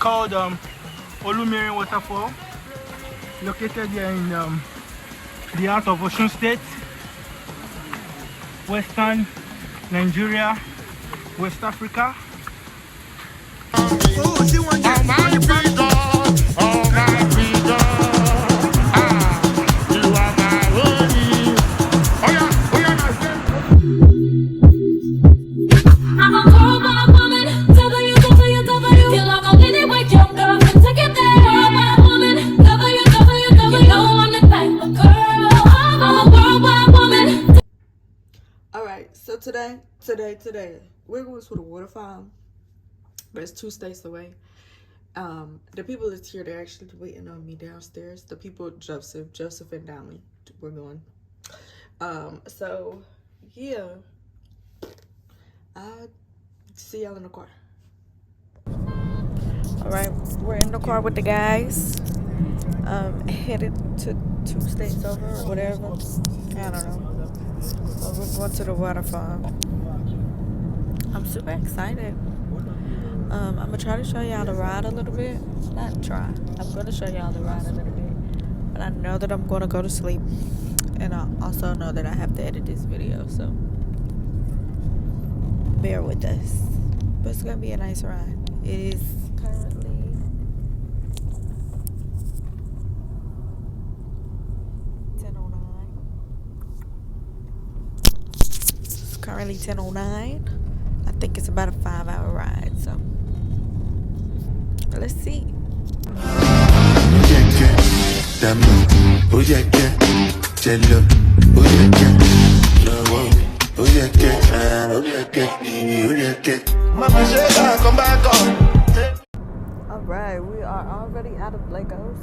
called Olumirin Waterfall, located here in the heart of Osun State, Western Nigeria, West Africa. Today, we're going to the waterfall, but it's 2 states away. The people that's here, they're actually waiting on me downstairs. The people, Joseph and Dolly, we're going. So, yeah, I'll see y'all in the car. All right, we're in the car with the guys, headed to 2 states over or whatever. I don't know. But we're going to the waterfall. I'm super excited. I'm gonna try to show y'all the ride a little bit. I'm gonna show y'all the ride a little bit. But I know that I'm gonna go to sleep. And I also know that I have to edit this video, so bear with us. But it's gonna be a nice ride. It is currently currently 10:09. I think it's about a 5-hour ride, so let's see. All right, we are already out of Lagos.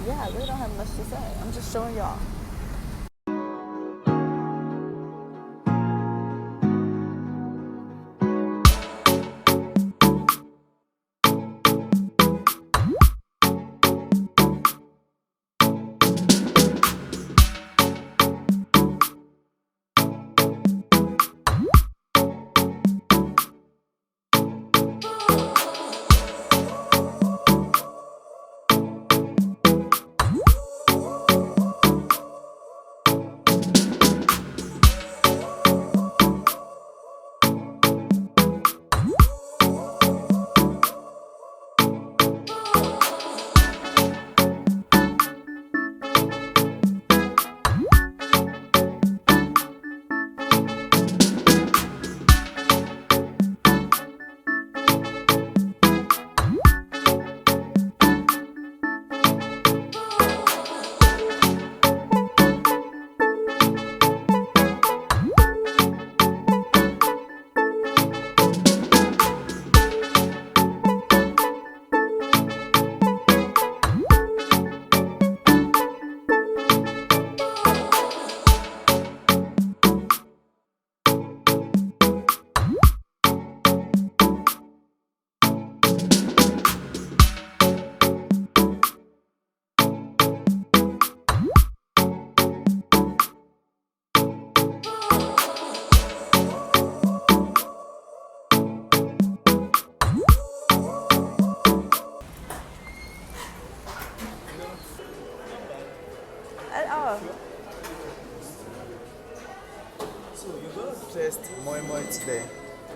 Yeah, I really don't have much to say. I'm just showing y'all.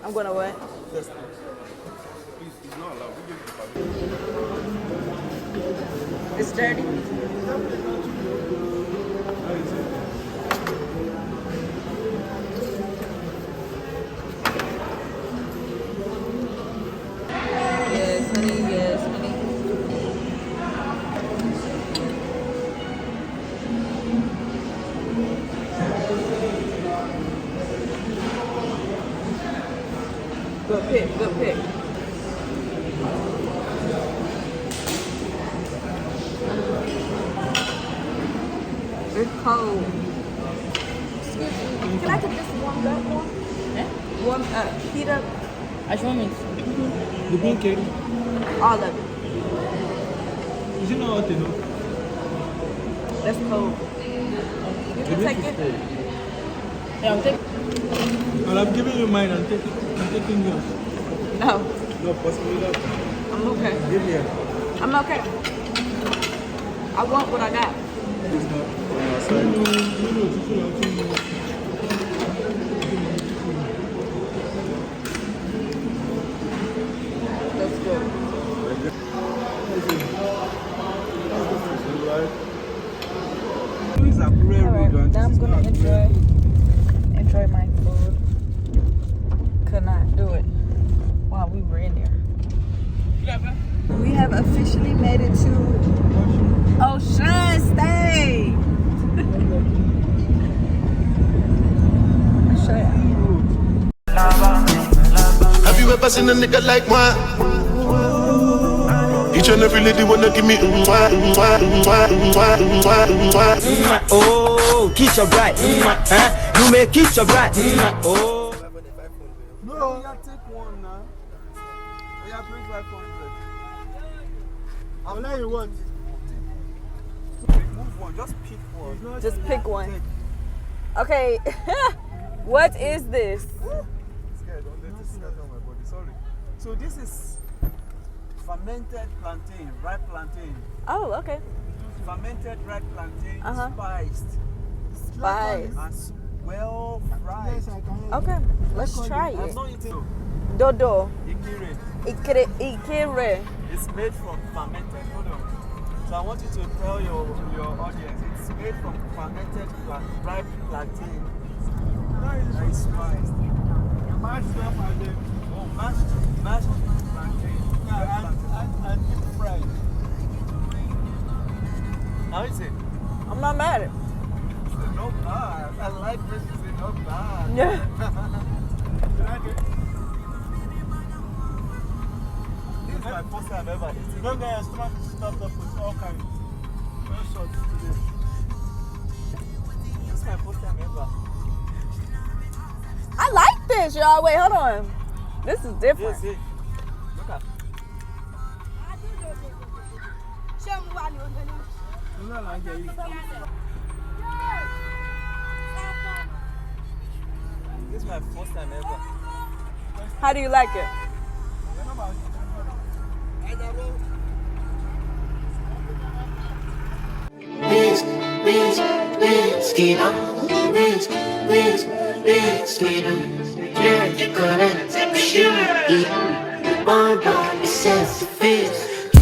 I'm gonna what? Test it. Please, it's not allowed. We give it to It's dirty. Yes, honey. Yes, honey. Good pick. Good pick. It's cold. Excuse me. Can I get this warmed up one? Eh? Warm heat up Ashwamix. The bean cake. all of it. Is it not hot enough? That's cold. You can take it. Yeah, I'll take. Well, I'm giving you mine and I'm taking yours. No, No, possibly not. I'm okay. Give me a. I'm okay. I want what I got. It's not on our side. That's good. Alright, now I'm gonna enjoy my food. Could not do it while we were in there. We have officially made it to Osun State. I'll show you. Have you ever seen a nigga like mine? Each and every lady wanna give me Oh, kiss your bride. You may kiss your bride. Oh. No, you take one now. You have bring 500. I'll let you what? Remove one, just pick one. Just pick one. Okay, what is this? Scared, don't let it scared on my body. Sorry. So this is fermented plantain, ripe plantain. Oh, okay. Fermented ripe plantain, spiced Spice. and well fried. Okay, let's try I've it. not eaten Dodo. ikire. Ikire. It's made from fermented. Hold on. So I want you to tell your audience it's made from fermented ripe plantain. That is spiced. Mashed up and then Oh, mashed plantain. and deep fried. How is it? I'm not mad at it. It's not bad. I like this. It's not bad. Yeah. You like it? This is my first time ever eating. Don't get your stomach stuffed up with all kinds. All sorts today. This is my first time ever. I like this, y'all. Wait, hold on. This is different. Yes, look at. You know, like it. This is my first time ever. How do you like it?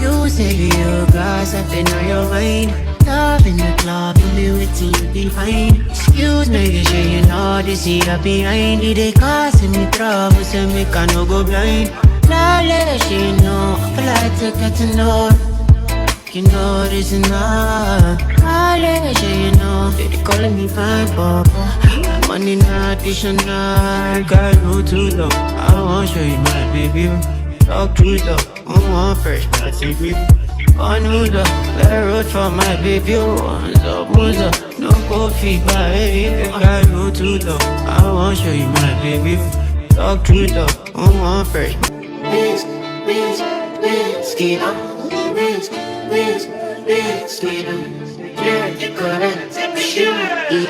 You say you guys have been on your mind. Love in the club, and me with you behind. Excuse me, sure you know this here behind it. They causing me trouble, so me can no go blind. Now let she know, I like to get to know. You know this is not. I let you know, they calling me fine, papa. I'm on the additional. Got no too long. I want to show you my baby. Talk to the one fresh, I take me. On the road for my baby. One's up, no coffee, baby. Got no too long. I want to show you my baby. Talk to the one fresh. Skid on, skid on. Yeah, you gotta take a shoot.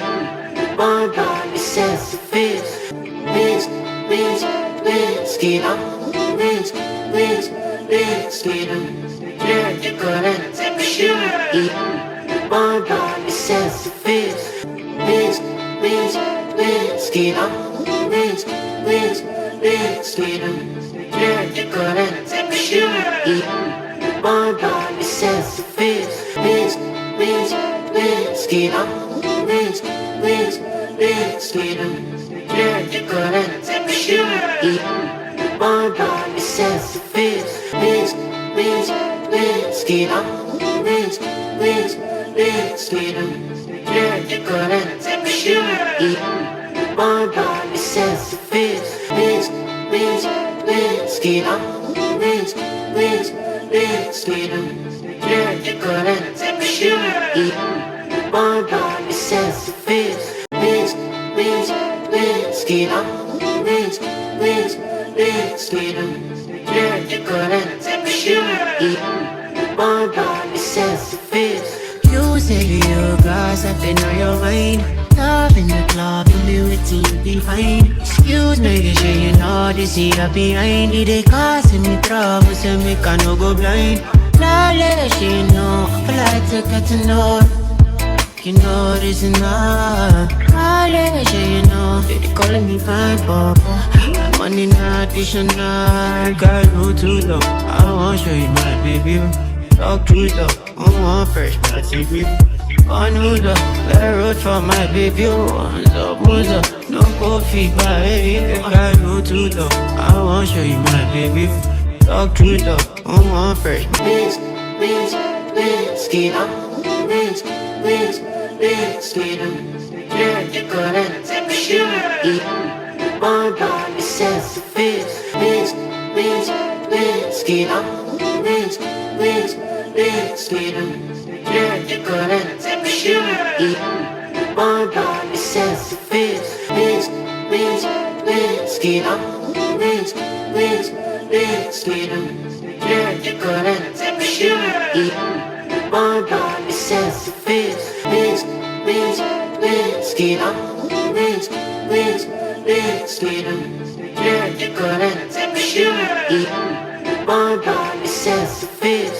One body says the fist. Skid on, skid on. Yeah, you gotta take a shoot. One body says the fist. Skid on, Skater, yeah, you gotta take a shoe. One body says fit, skater, skater, yeah, you gotta take a shoe. One body says fit, skater, skater, yeah, you gotta take a shoe. One body says fit, skater, skater, yeah, you gotta take a shoe. One body says fit, skater, skater, yeah, you gotta take a shoe. One body says fit. You say you guys have been on your mind. Love in the club, in the waiting you define. Excuse me, sure you know this here behind it. They causing me trouble, so me can no go blind. Knowledge, you know, I like to get to know. You know this is not knowledge, you know. They calling me fine, papa. I'm on an additional. Got no too low. I wanna show you my baby. Talk to the one fresh, but baby. On the road for my baby. No coffee, my baby. Got no too low. I wanna show you my baby. Talk to the one fresh. Skater, skater, yeah, you gotta take a shoe. One body says fit, skater, skater, yeah, you gotta take a shoe. One body says fit, skater, skater, yeah, you gotta take a shoe. One body says fit, skater, skater, yeah, you gotta take a shoe. One body says fit.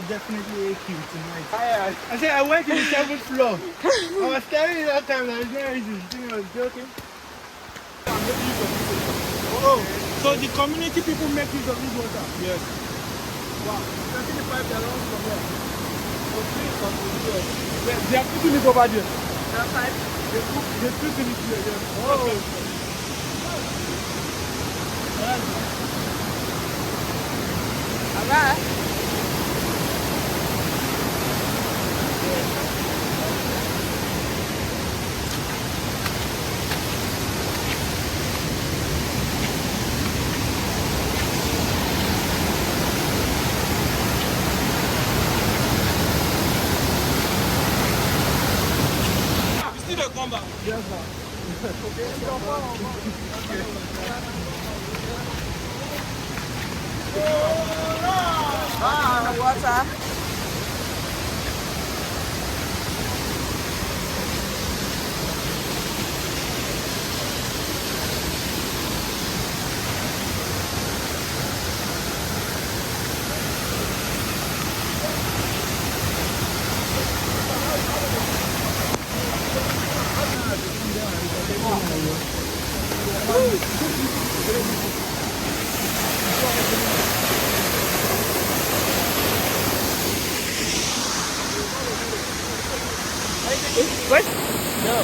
Definitely ache you tonight. I said I went to the 7th floor. I was telling you that time that it's not easy. You think I was joking? Oh, so the community people make use of this water? Yes. Wow. 35 they are long from there. They are putting it over there. Outside? They're putting it here, yes. Oh. Alright. Yes, sir. Water. What? No.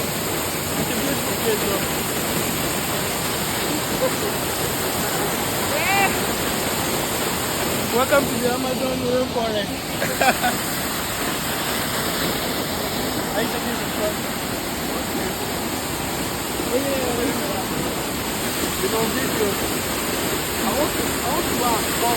It's a beautiful place, bro. Welcome to the Amazon rainforest. I used to be in front. You know, video. I want to go.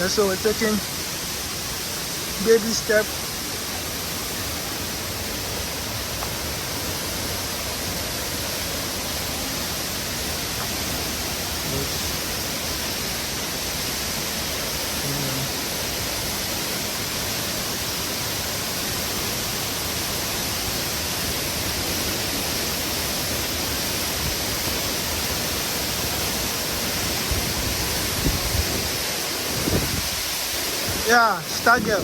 And so we're taking baby step. Yeah, star girl.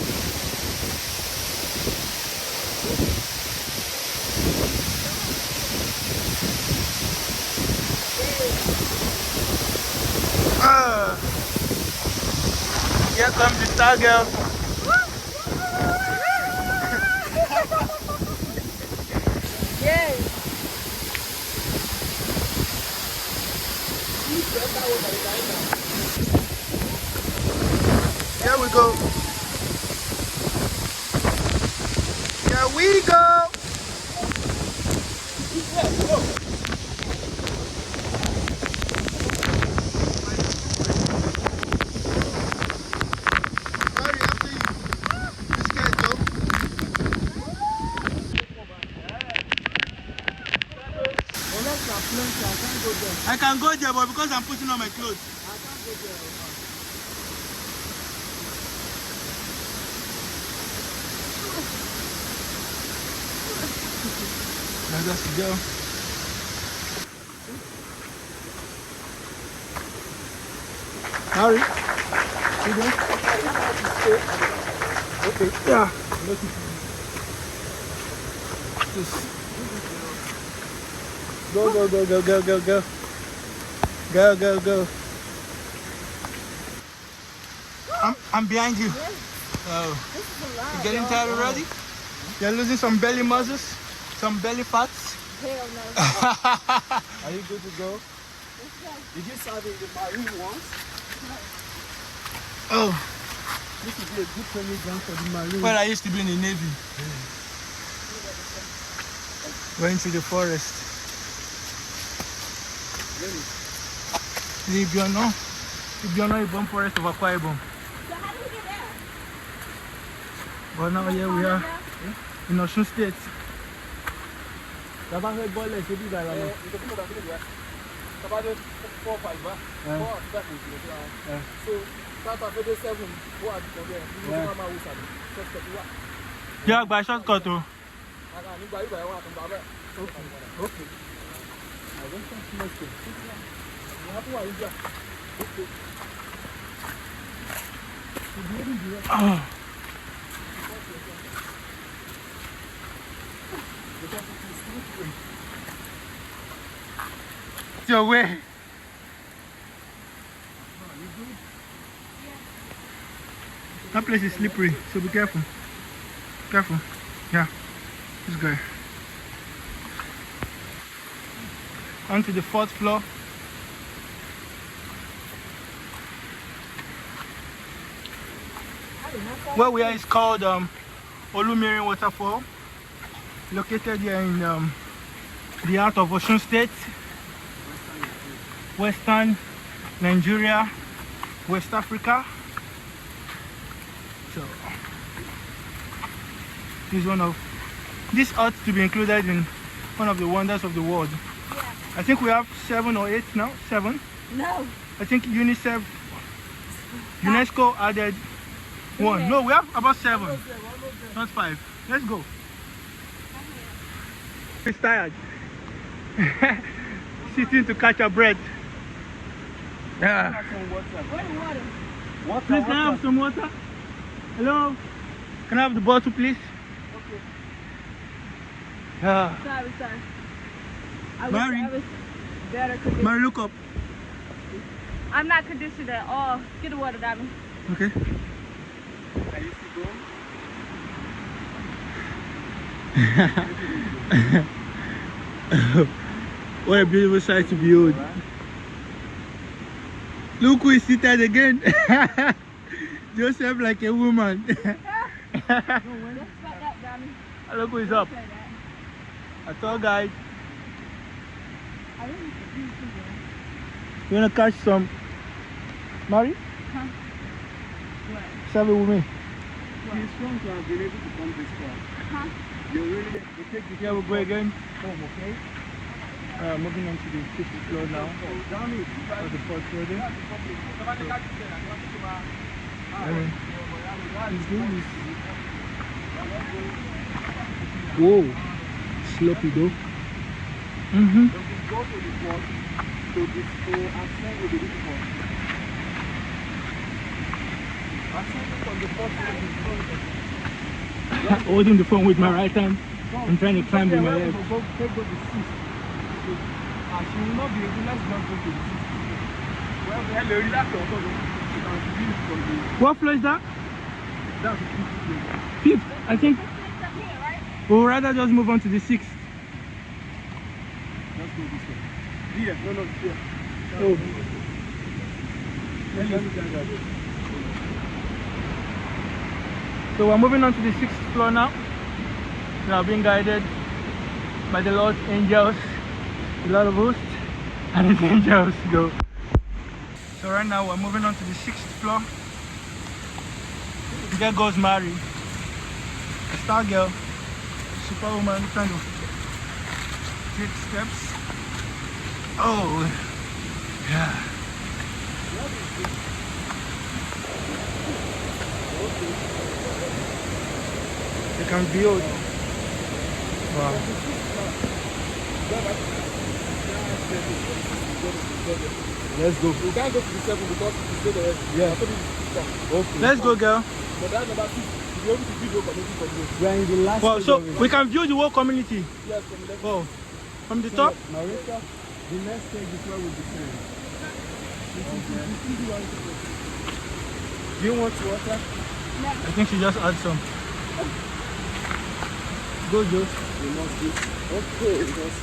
Here comes the star girl. Yay! Here we go. Here we go. Hurry, after you. This guy's dope. I can go there, but because I'm putting on my clothes. Let us go. Hurry. You go. Okay. Yeah. Just go, go, go, go, go, go, go. Go, go, go. I'm behind you. Oh. You getting tired already? You're losing some belly muscles, some belly fats. Hell no. Are you good to go? Did you serve in the Marine once? Oh. This would be a good training ground for the Marine. Well, I used to be in the Navy. Going to the forest. Really? If you're not Ibom forest of Akwa Ibom. So how do we get there? But now here we are in Osun State. Have I heard boy like you do that? So, Yeah, by shortcut too. okay. Oh. It's your way. That place is slippery, so be careful. Careful. Yeah, this guy. Onto the 4th floor. Where we are is called Olumirin Waterfall, located here in the heart of Osun State, Western Nigeria, West Africa. So this ought to be included in one of the wonders of the world. Yeah. I think we have 7 or 8 now. 7. No. I think UNESCO added 1. No, we have about 7, not 5. Let's go. He's tired. Sitting to catch a breath. Yeah. Water. Please, can I have some water? Hello? Can I have the bottle, please? Okay. Yeah. Sorry. I Mary. was better conditioned. Mary, look up. I'm not conditioned at all. Get the water, Diamond. Okay. Are you still going? What a beautiful sight to behold. Look who is seated again. Joseph like a woman. Look who is up. A tour guide. You wanna catch some Mary? Huh? Serve it with me. He's strong to have been able to come this far. You take the Yeah, we'll go again. home, okay? Moving on to the 6th floor now. Down it. For the 4th floor there. He's doing this. Whoa. Sloppy though. Mm-hmm. Go to the port. To this ascend with the port. Ascend from the port to the port. Holding the phone with my right hand. I'm trying to climb with my left. Go to the 6th. She will not be able. Let's not go to the 6th. Well, hello, relax your phone. What floor is that? That's the 5th floor. 5th, I think. We'll rather just move on to the 6th. Let's go this way. Here, no, here. Oh. So we're moving on to the 6th floor now. We are being guided by the Lord's angels, a lot of hosts, and his angels go. So right now we're moving on to the 6th floor. There goes Mary, a star girl, superwoman, trying to take steps. Oh, yeah. You can build. Wow. Let's go. We can't go to the 7 because it's still the rest. Yeah. Okay. Let's go, girl. But that's about 6. To be able to view the community from here. We are in the last Wow, stage so of it. we can view the whole community. Yes, from the Wow. From the top? Marita, the next stage is where we descend. Do you want water? I think she just had some. Go, Joe. We must be. Okay, because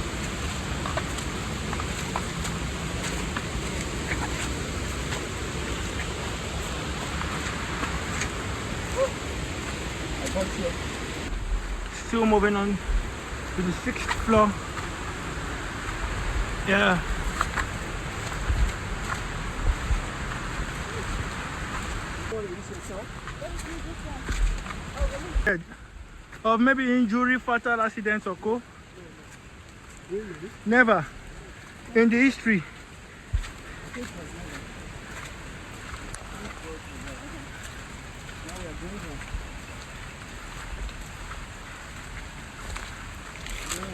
I got you. Still moving on to the 6th floor. Yeah. Of maybe injury, fatal accidents or co. Never in the history.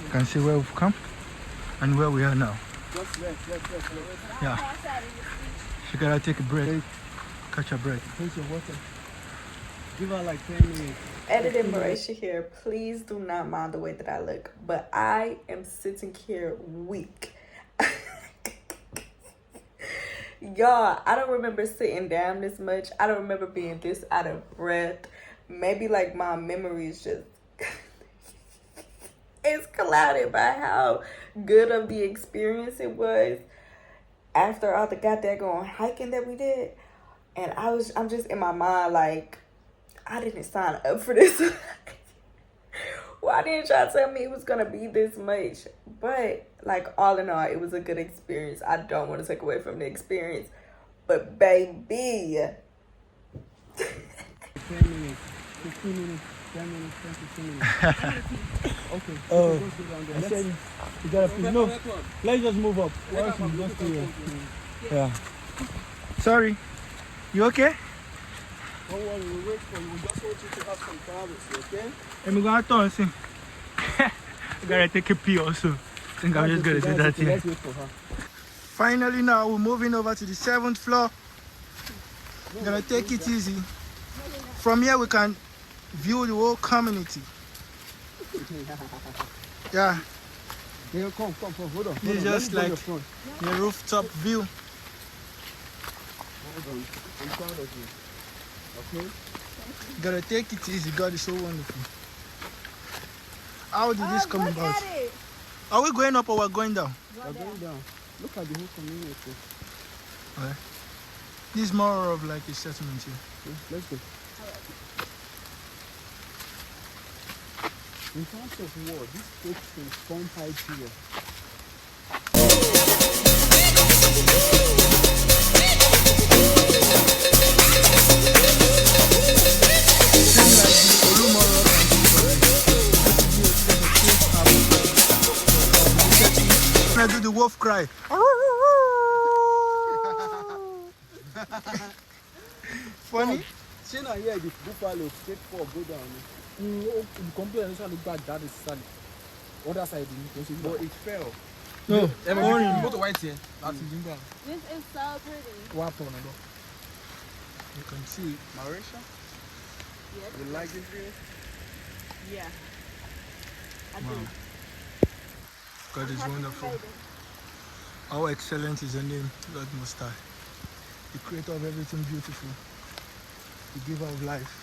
You can see where we've come and where we are now. Yeah. She gotta take a breath, catch her breath. Take your water. Give her like 10 minutes. Editing Marisha here. Please do not mind the way that I look, but I am sitting here weak. Y'all, I don't remember sitting down this much. I don't remember being this out of breath. Maybe like my memory is just it's clouded by how good of the experience it was after all the goddamn hiking that we did. And I'm just in my mind like, I didn't sign up for this. Why didn't y'all tell me it was gonna be this much? But like all in all, it was a good experience. I don't want to take away from the experience, but baby, 10 minutes, 15 minutes, 10 minutes, 10, 15 minutes. Okay. Oh, Go sit down there. I said you gotta no. Let's just move up. Yeah. Sorry. You okay? Don't worry, we'll wait for you. We just want you to have some privacy, okay? I'm gonna turn see. I gotta take a pee also. I think I'm just gonna do that here. Let's wait for her. Finally now we're moving over to the 7th floor. Gonna take it easy. From here we can view the whole community. Yeah. Yeah, come, hold on. This is just like the rooftop view. Hold on. I'm proud of you. Okay? Gotta take it easy. God is so wonderful. How did this come about? Are we going up or we're going down? We're going down. Look at the whole community. Okay. This is more of like a settlement here. Yeah, let's go. In terms of war, this place can form high here. wolf cry. Funny. Ṣé náà yẹ the buffalo straight for go down? The complaint initially back that is sad. Other side, But it fell. No, orange. Go to white here. That's This is so pretty. What happened? you can see. Marisha? Yes. You like this video? Yeah. I Wow. do. God is wonderful. How excellent is your name, Lord Most High. The creator of everything beautiful. The giver of life.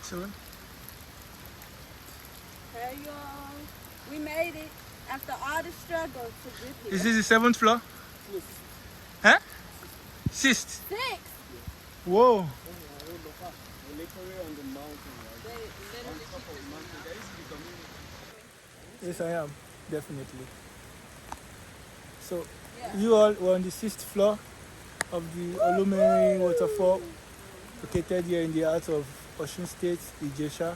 Seven? Hey y'all. We made it after all the struggle to get here. Is this the 7th floor? Huh? 6th? 6. Whoa. We're literally on the mountain, right? They literally Top of the mountain. There used to be community. Yes, I am. Definitely. So, Yeah. you all were on the 6th floor of the Olumirin waterfall, located here in the heart of Osun State, Ijesha,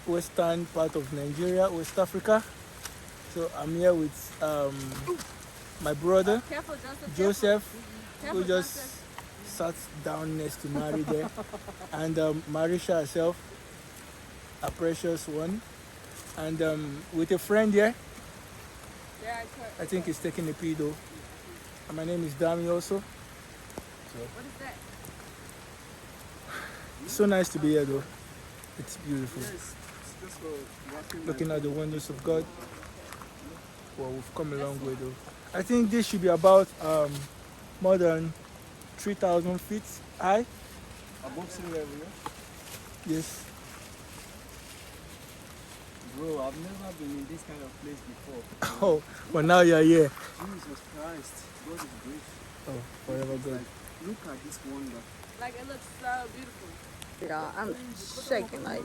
western part of Nigeria, West Africa. So I'm here with my brother, Careful, Joseph. Joseph, Careful, who just Joseph. sat down next to Mary there, and Marisha herself, a precious one, and with a friend here. Yeah, I think he's taking a pee though. And my name is Dami also. what is that? It's so nice to be here though. It's beautiful. Yes. Just for walking. Looking at the wonders of God. Well, we've come a long way though. I think this should be about more than 3,000 feet high. Above sea level, yeah? Yes. Bro, I've never been in this kind of place before. Oh, but now you're here. Jesus Christ. God is great. Oh, forever God. Like, look at this wonder. Like it looks so beautiful. Y'all, I'm shaking, like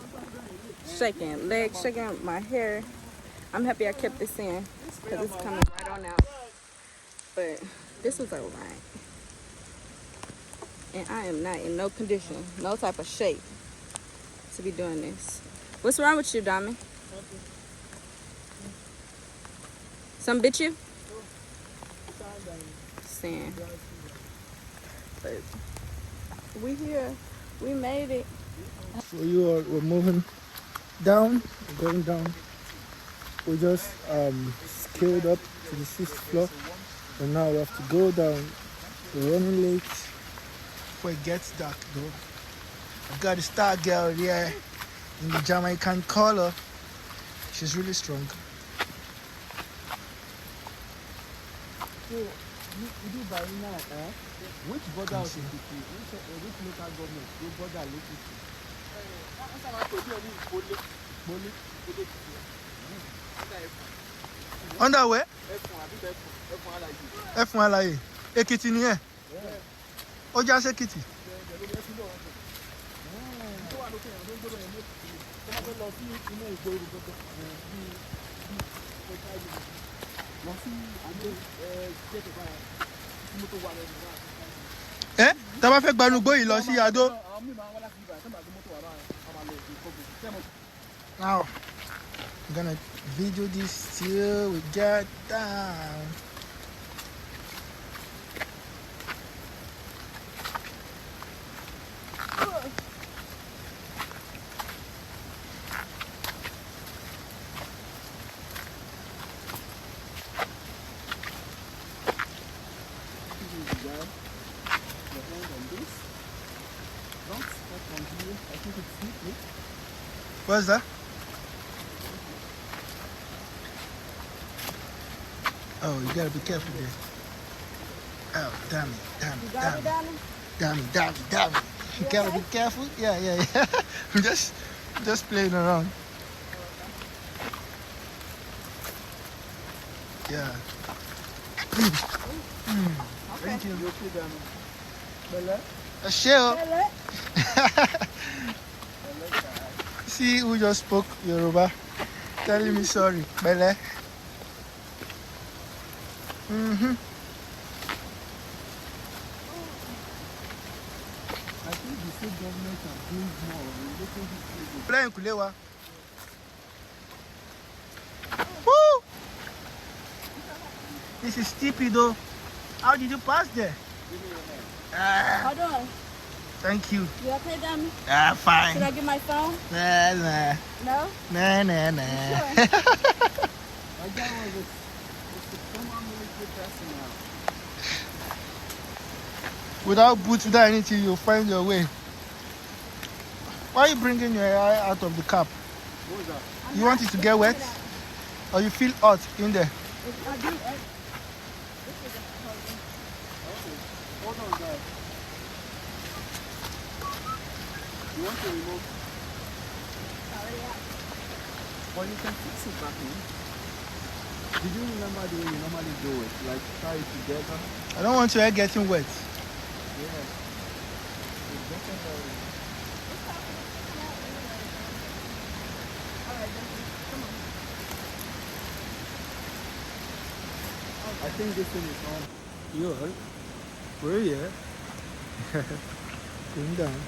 shaking, legs shaking, my hair. I'm happy I kept this in because it's coming right on out. But this was alright, and I am not in no condition, no type of shape to be doing this. What's wrong with you, Dami? Some bit you? Sand. But we here. We made it. So you all were moving down, going down. We just scaled up to the 6th floor, and now we have to go down. We're running late before it gets dark though. I've got a star girl here in the Jamaican color. She's really strong. So, you do by now, which border of the city, which local government, do border lately? Under where? F1 alaye. Ekiti ni ẹ. Ó já sí Ekiti. Tá bá fẹ́ gbanúgbó yìí lọ sí Adó. Now, I'm gonna video this till we get down. What's that? Oh, you gotta be careful there. Oh, damn it. You gotta be careful. Yeah. I'm just playing around. Yeah. Thank you. A shell. See who just spoke Yoruba, telling me sorry. Bele. I think the state government are doing Playing Kulewa. Woo! This is steepy though. How did you pass there? Hold on. Thank you. You okay, Dummy? Fine. Should I get my phone? Nah. No? Nah. Sure. Without boots, without anything, you'll find your way. Why are you bringing your eye out of the cap? What was that? You want it to get wet? Or you feel hot in there? I do. Hold on, guys. You want to remove? Well, you can fix it back in. Did you remember the way you normally do it? Like tie it together? I don't want your hair getting wet. Yeah. It's better that way. I think this thing is on. You alright? We're here. Going down.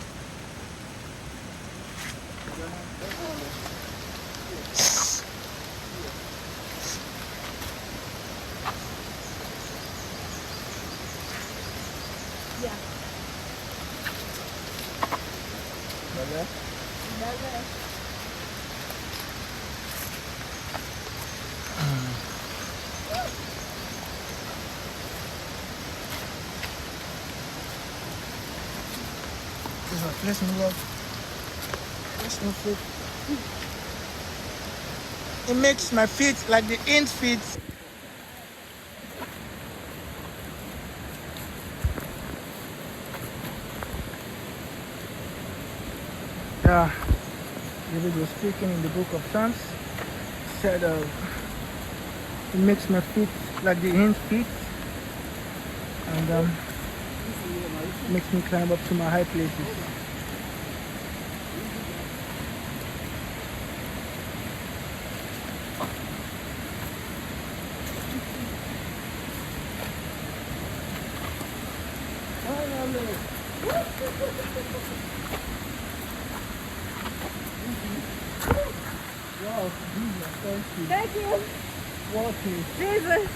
Yeah. Brother? Let's move up. Let's move up. It makes my feet like the ant feet. Yeah, David was speaking in the book of Psalms. Said it makes my feet like the ant feet, and makes me climb up to my high places. Wow, Jesus, thank you. Thank you. Walking. Jesus.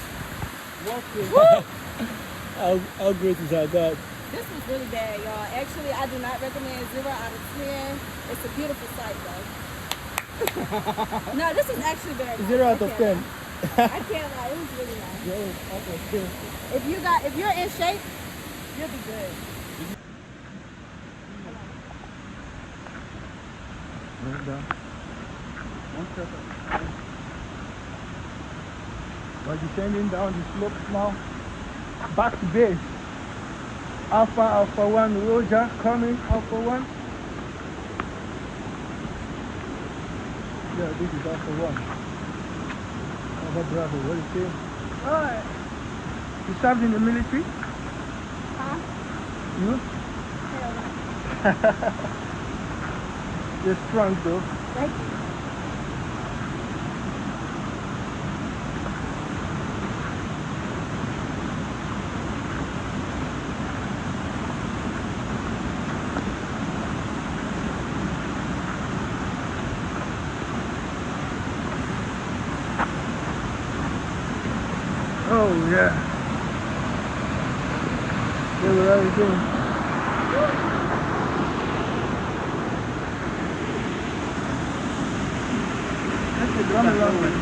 Walking. How great is our God? This was really bad, y'all. Actually, I do not recommend 0 out of 10. It's a beautiful sight, though. No, this is actually very nice. 0 out of 10. I can't lie. It was really nice. If you're in shape, you'll be good. We're descending down the slopes now. Back to base. Alpha 1 Roger coming, Alpha 1. Yeah, this is Alpha 1. Alpha Bravo, what is it? Alright. You served in the military? Huh? You? Hell no. You're strong though. Thank you. Oh yeah. Yeah, what are you doing? That's the drum along with me.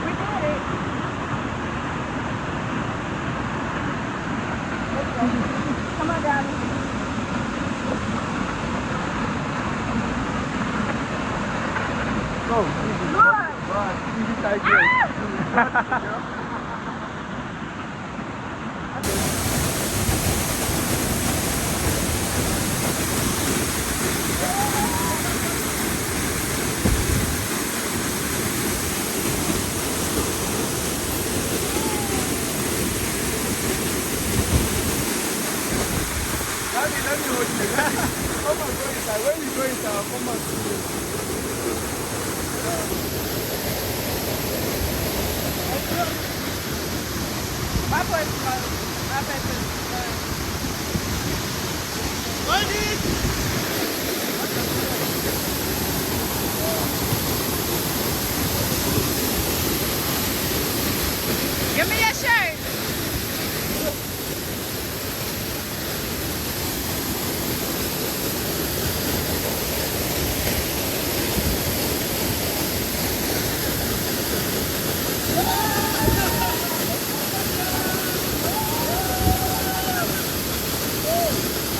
We did it. Come on, Daddy. Go. Easy tight race. Let me hold you. Come on, go inside. Where you go inside? Come on. My place is closed. My place is closed. Give me your shirt.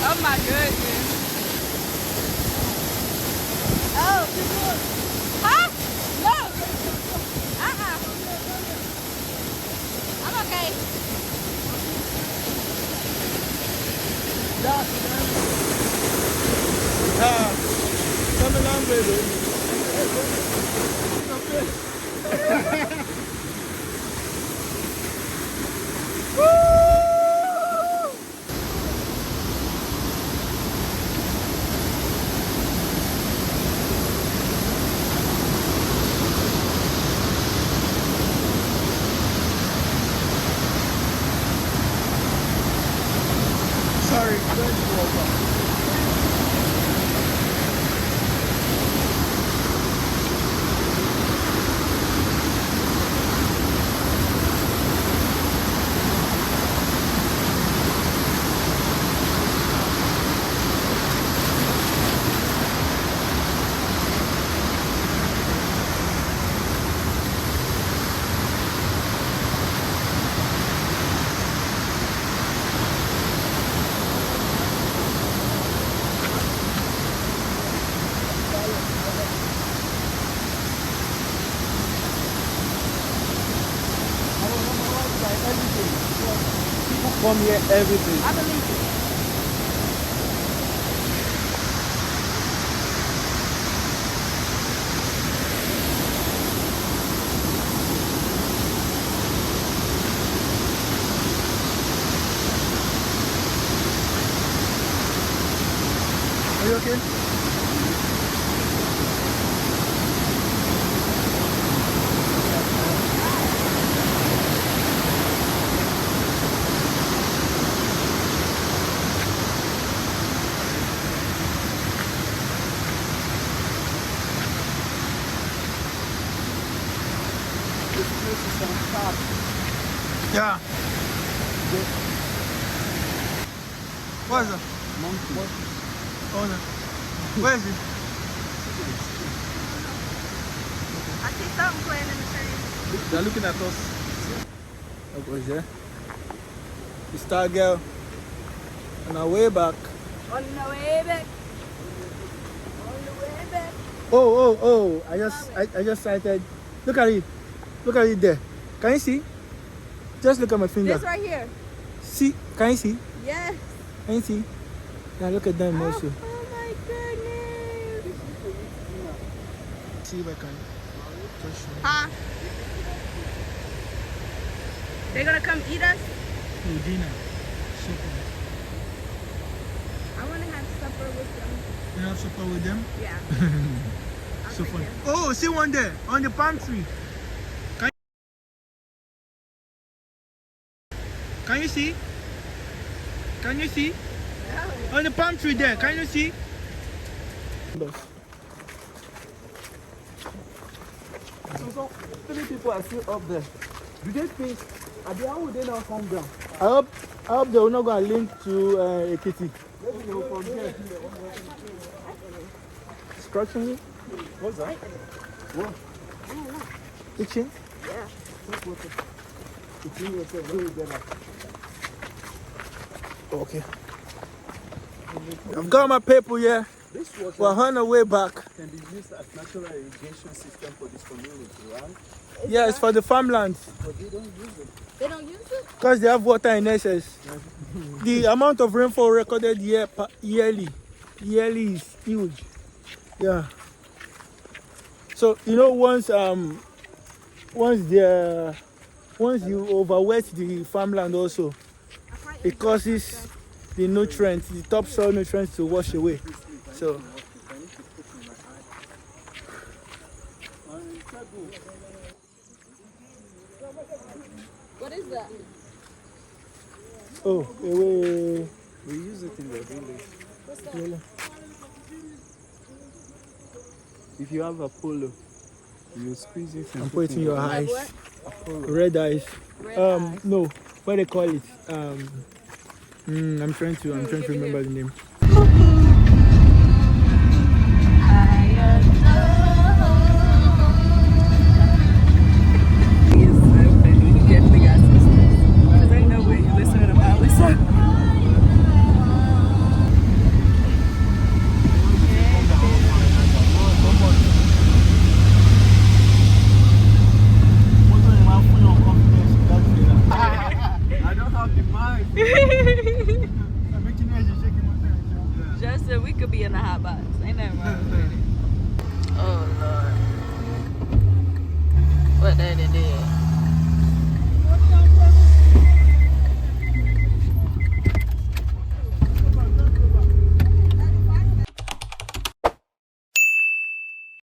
Oh my goodness. Oh. Huh? No. I'm okay. Come along, baby. Sorry, come here every day. I believe you. Are you okay? Yeah. What is it? Monkey. Oh, no. Where is it? I see something playing in the trees. They're looking at us. That was there. The star girl. On our way back. On the way back. On the way back. Oh! I just sighted. Look at it. Look at it there. Can you see? Just look at my finger. This right here. See? Can you see? Yes. Can you see? Now look at them also. Oh my goodness. See if I can touch you. Huh? They're gonna come eat us? No, dinner. Supper. I wanna have supper with them. You have supper with them? Yeah. I'll So take fun. them. Oh, see one there on the palm tree. Can you see? Can you see? On the palm tree there, can you see? So three people are still up there. Do they think, how would they now come down? I hope they will not go and link to a kitty. Maybe they will from here. Scratching you? What's that? What? Itching? Yeah. Between yourself, where is that? Okay. I've got my paper here. This water We're on our way back. can be used as natural irrigation system for this community, right? Yeah, it's for the farmlands. But they don't use it. They don't use it? Because they have water in excess. The amount of rainfall recorded yearly is huge. Yeah. So you know once you overwet the farmland also, it causes the nutrients, the topsoil nutrients to wash away. So What is that? oh, away. We use it in the village. If you have a polo, you squeeze it. And I'm put putting your You have eyes. what? Red eyes. Red eyes. No. What they call it? I'm trying to Give me remember here. the name.